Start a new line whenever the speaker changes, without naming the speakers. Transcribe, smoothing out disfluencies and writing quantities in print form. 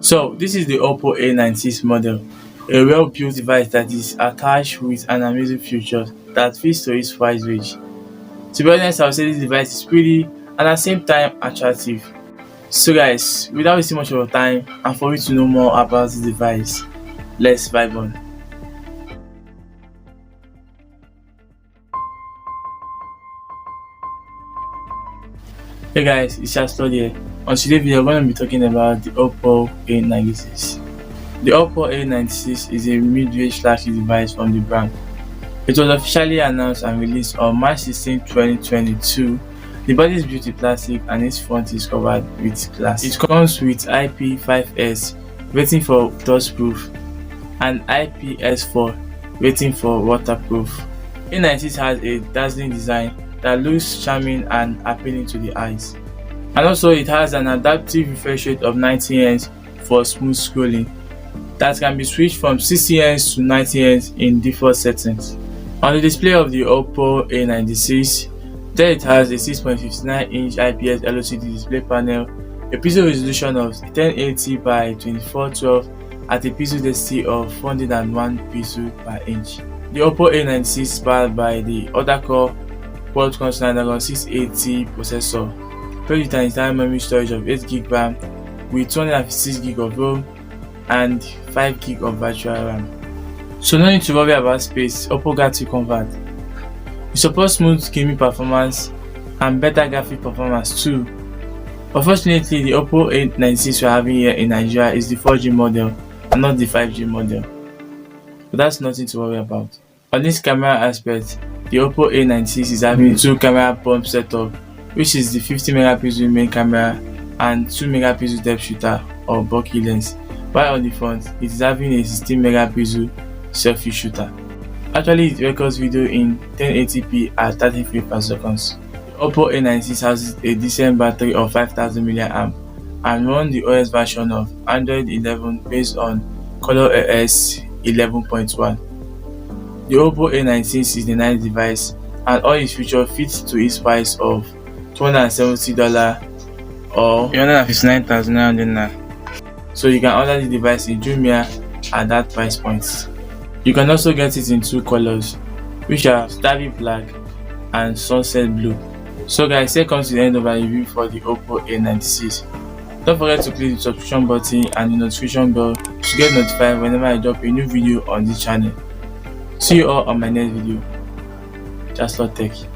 So this is the Oppo A96 model, a well-built device that is attached with an amazing feature that fits to its price range. To be honest, I would say this device is pretty and at the same time attractive. So guys, without wasting much of your time and for you to know more about this device, let's vibe on. Hey guys, it's Shaston here. On today's video, we're going to be talking about the Oppo A96. The Oppo A96 is a mid-range flagship device from the brand. It was officially announced and released on March 16, 2022. The body is built in plastic and its front is covered with glass. It comes with IP5S rating for dustproof and IPS4 rating for waterproof. A96 has a dazzling design that looks charming and appealing to the eyes. And also it has an adaptive refresh rate of 90Hz for smooth scrolling that can be switched from 60Hz to 90Hz in default settings. On the display of the Oppo A96, there it has a 6.59-inch IPS LCD display panel, a pixel resolution of 1080 by 2412 at a pixel density of 401 pixels per inch. The Oppo A96 is powered by the octa-core Qualcomm Snapdragon 680 processor, paired with an internal memory storage of 8GB RAM with 256GB of ROM and 5GB of virtual RAM. So no need to worry about space, Oppo got you covered. It supports smooth gaming performance and better graphic performance too. Unfortunately, the Oppo A96 we're having here in Nigeria is the 4G model and not the 5G model. But that's nothing to worry about. On this camera aspect, the Oppo A96 is having two camera bump setup, which is the 50MP main camera and 2MP depth shooter or bulky lens, while on the front it is having a 16MP selfie shooter. Actually, it records video in 1080p at 30 frames per second. The Oppo A96 has a decent battery of 5000 mAh and runs the OS version of Android 11 based on ColorOS 11.1. The Oppo A96 is a nice device and all its features fit to its price of $270 or 359,900 naira. So you can order the device in Jumia at that price point. You can also get it in two colors, which are Starry Black and Sunset Blue. So guys, here comes the end of our review for the Oppo A96. Don't forget to click the subscription button and the notification bell to get notified whenever I drop a new video on this channel. See you all on my next video. Just Tech.